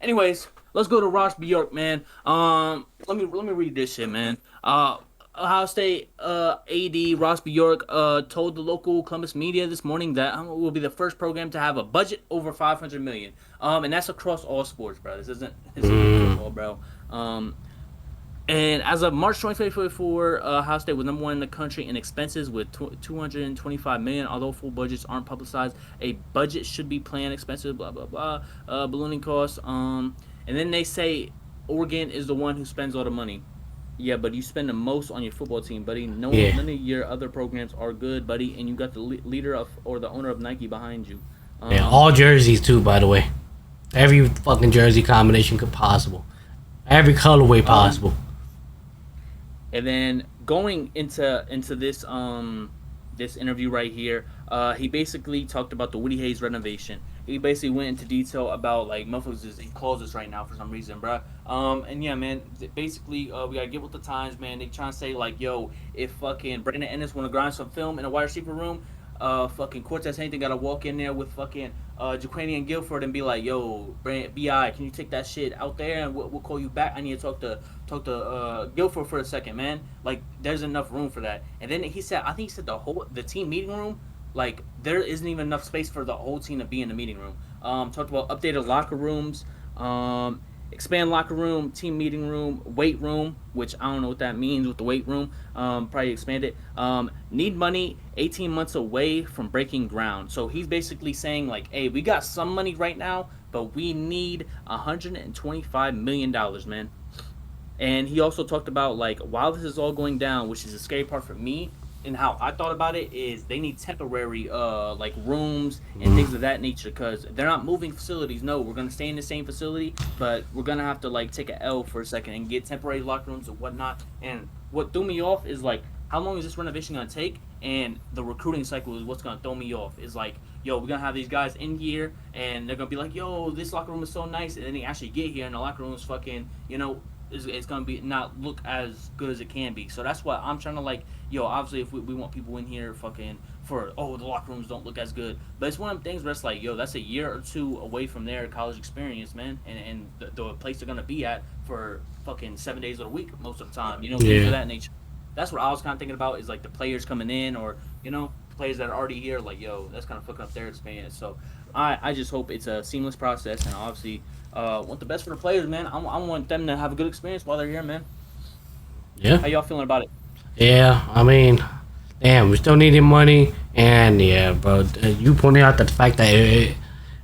Anyways, let's go to Ross Bjork, man. Let me read this shit, man. Ohio State AD Ross Bjork told the local Columbus media this morning that will be the first program to have a budget over 500 million. And that's across all sports, bro. This isn't Mm, football, bro. And as of March 2024, Ohio State was number one in the country in expenses with 225 million. Although full budgets aren't publicized, a budget should be planned expenses. Blah blah blah. Ballooning costs. And then they say Oregon is the one who spends all the money. Yeah, but you spend the most on your football team, buddy. yeah. None of your other programs are good, buddy, and you got the leader of or the owner of Nike behind you. Yeah, Um, all jerseys too, by the way. Every fucking jersey combination could possible. Every colorway um, possible. And then going into this interview right here, he basically talked about the Woody Hayes renovation. He basically went into detail about like motherfuckers is in closets right now for some reason, bruh. And yeah, man. Basically, we gotta get with the times, man. They trying to say like, yo, if fucking Brandon Ennis want to grind some film in a wide receiver room, fucking Cortez Hankton gotta walk in there with fucking Jaquanian and Guilford and be like, yo, Bi, can you take that shit out there and we'll call you back. I need to talk to Guilford for a second, man. Like, there's enough room for that. And then I think he said the team meeting room, like there isn't even enough space for the whole team to be in the meeting room. Talked about updated locker rooms, expand locker room, team meeting room, weight room, which I don't know what that means with the weight room. Probably expand it. Need money, 18 months away from breaking ground. So he's basically saying like, hey, we got some money right now, but we need $125 million, man. And he also talked about like while this is all going down, which is the scary part for me and how I thought about it is they need temporary like rooms and Mm, things of that nature because they're not moving facilities. No, we're gonna stay in the same facility, but we're gonna have to like take a L for a second and get temporary locker rooms and whatnot. And what threw me off is like how long is this renovation gonna take? And the recruiting cycle is what's gonna throw me off. Is like, yo, we're gonna have these guys in here and they're gonna be like, yo, this locker room is so nice, and then they actually get here and the locker room is fucking, it's gonna be not look as good as it can be. So that's why I'm trying to like, yo, obviously if we want people in here fucking for the locker rooms don't look as good, but it's one of them things where it's like, yo, that's a year or two away from their college experience, man, and the place they're gonna be at for fucking 7 days of the week most of the time, things of yeah. that nature. That's what I was kind of thinking about is like the players coming in or players that are already here, like, yo, that's kind of fucking up their experience. So I just hope it's a seamless process, and obviously want the best for the players, man. I want them to have a good experience while they're here, man. Yeah. How y'all feeling about it? Yeah. I mean, damn, we still needing money. And yeah, bro, you pointed out that the fact that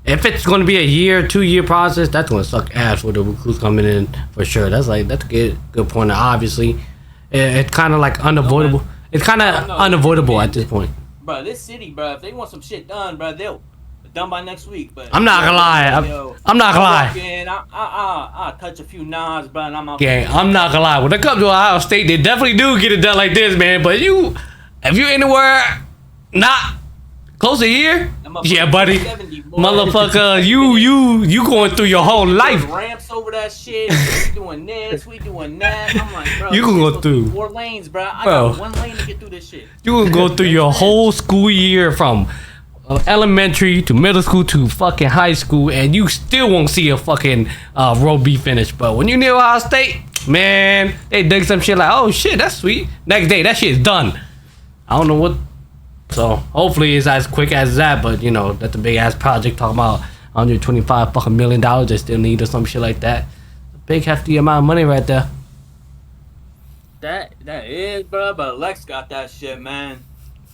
if it's going to be a year, 2 year process, that's going to suck ass with the recruits coming in for sure. That's a good point. Obviously, it's kind of like No, man. unavoidable. It's kind No, of no, unavoidable at man. this point. Bro, this city, bro, if they want some shit done, bro, they'll done by next week. But I'm not you gonna already lie. know, yo, I'm not I gonna walk lie. in, I touch a few nods, bro, and I'm out the Gang, door, I'm bro. not gonna lie. When it comes to Ohio State, they definitely do get it done like this, man. But if you anywhere not close to here, That yeah, motherfucker buddy, 270, boy. motherfucker, We you finna you you going through your whole put life. ramps over that shit. We doing this, we doing that. I'm like, bro, You this can shit's go supposed to be through, 4 lanes, bro. I got bro. one lane to get through this shit. You can go through You your understand? whole school year from elementary to middle school to fucking high school, and you still won't see a fucking road be finished. But when you near Ohio State, man, they dig some shit like, oh shit, that's sweet. Next day, that shit's done. I don't know what. So hopefully it's as quick as that. But that's a big ass project talking about 125 fucking $1 million. They still need or some shit like that. A big hefty amount of money right there. That is, bro. But Lex got that shit, man.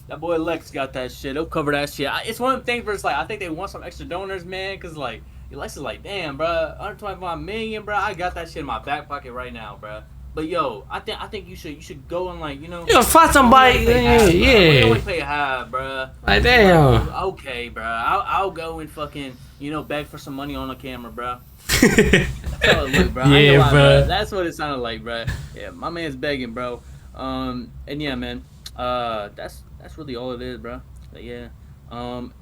That boy Lex got that shit. They'll cover that shit. It's one of the things where it's like I think they want some extra donors, man, because like Lex is like, damn, bro, 125 million, bro. I got that shit in my back pocket right now, bro. But yo, I think you should go and like Find only somebody. pay half, bro. We Yeah. only pay half, bro. Like Like, damn. okay, bro. I'll go and fucking beg for some money on the camera, bro. That's how it look, bro. I ain't gonna Yeah, lie, bro. bro. That's what it sounded like, bro. Yeah, my man's begging, bro. And yeah, man. That's really all it is, bro. But yeah.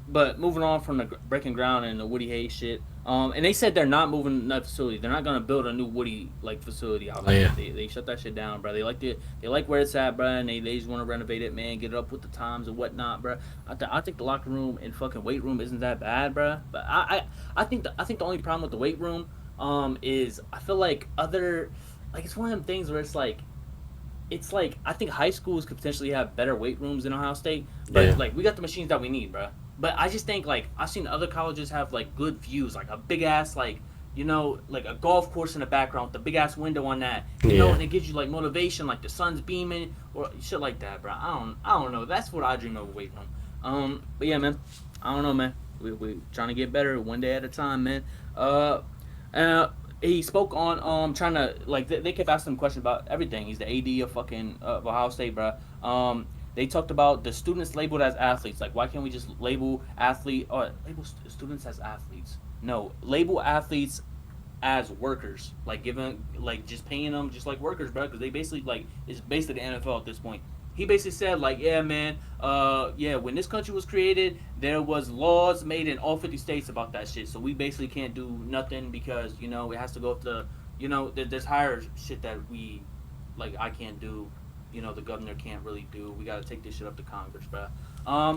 But moving on from the breaking ground and the Woody Hayes shit. And they said they're not moving that facility. They're not gonna build a new Woody like facility out Oh there. yeah. They shut that shit down, bro. They like where it's at, bro. And they just want to renovate it, man. Get it up with the times and whatnot, bro. I think the locker room and fucking weight room isn't that bad, bro. But I think the only problem with the weight room is I feel like other like it's one of them things where it's like I think high schools could potentially have better weight rooms than Ohio State, but Yeah. like we got the machines that we need, bro. But I just think like I've seen other colleges have like good views, like a big ass like like a golf course in the background with a big ass window on that, Yeah. and it gives you like motivation, like the sun's beaming or shit like that, bro. I don't know. That's what I dream of a weight room. But yeah, man. I don't know, man. We trying to get better one day at a time, man. Uh, uh, he spoke on trying to like they kept asking him questions about everything. He's the AD of fucking Ohio State, bro. They talked about the students labeled as athletes. Like, why can't we just label athlete or label students as athletes? No, label athletes as workers. Like, giving like just paying them just like workers, bro. Because they basically like it's basically the NFL at this point. He basically said like, yeah, man, yeah, when this country was created, there was laws made in all 50 states about that shit. So we basically can't do nothing because it has to go to there's higher shit that we like I can't do. The governor can't really do. We got to take this shit up to Congress, bro.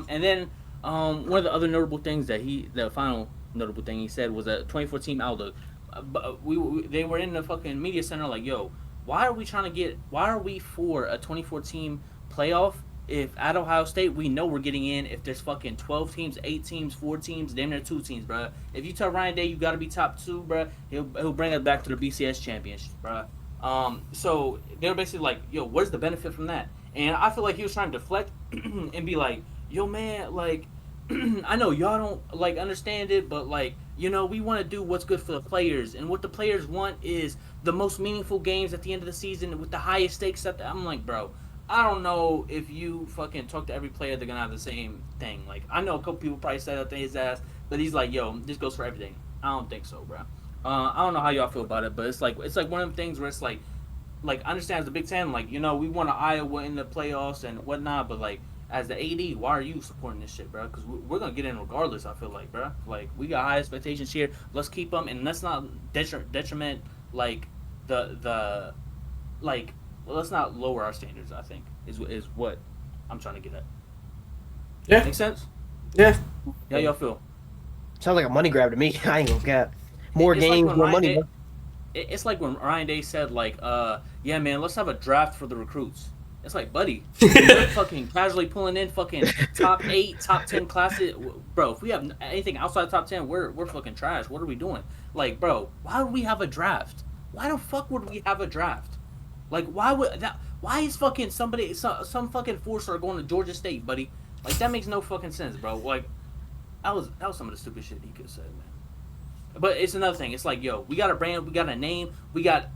And then one of the other notable things the final notable thing he said was a 2014 outlook. But they were in the fucking media center like, yo, why are we for a 2014 playoff if at Ohio State we know we're getting in if there's fucking 12 teams, 8 teams, 4 teams, damn near 2 teams, bro. If you tell Ryan Day you got to be top 2, bro, he'll bring us back to the BCS championship, bro. So they were basically like, yo, where's the benefit from that? And I feel like he was trying to deflect and be like, yo, man, like, I know y'all don't like understand it, but like, we want to do what's good for the players, and what the players want is the most meaningful games at the end of the season with the highest stakes. I'm like, bro, I don't know if you fucking talk to every player, they're gonna have the same thing. Like, I know a couple people probably said that to his ass, but he's like, yo, this goes for everything. I don't think so, bro. I don't know how y'all feel about it, but it's like one of them things where it's like I understand as the Big Ten, like we want Iowa in the playoffs and whatnot, but like as the AD, why are you supporting this shit, bro? Because we're gonna get in regardless. I feel like, bro. Like we got high expectations here. Let's keep them, and let's not detriment like the like. Well, let's not lower our standards. I think is what I'm trying to get at. Yeah. Make sense? Yeah. Yeah, y'all feel. Sounds like a money grab to me. I ain't gonna cap. More It's like games, when more Ryan money. Day, Bro. it's like when Ryan Day said like, yeah, man, let's have a draft for the recruits. It's like, buddy, we're fucking casually pulling in fucking top 8, top 10 classes, bro. If we have anything outside top 10, we're fucking trash. What are we doing? Like, bro, why would we have a draft? Why the fuck would we have a draft? Like, why would that? Why is fucking some fucking 4-star going to Georgia State, buddy? Like, that makes no fucking sense, bro. Like, that was some of the stupid shit he could have said, man. But it's another thing. It's like, yo, we got a brand, we got a name, we got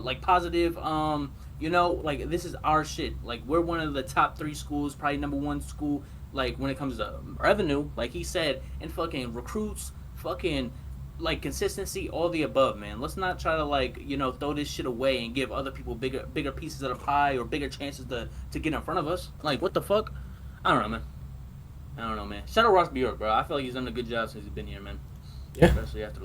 like positive like this is our shit. Like we're one of the top 3 schools, probably number 1 school like when it comes to revenue, like he said, and fucking recruits, fucking like consistency, all the above, man. Let's not try to like, throw this shit away and give other people bigger pieces of the pie or bigger chances to get in front of us. Like what the fuck? I don't know, man. I don't know, man. Shout out Ross Bjork, bro. I feel like he's done a good job since he's been here, man. Yeah. Especially after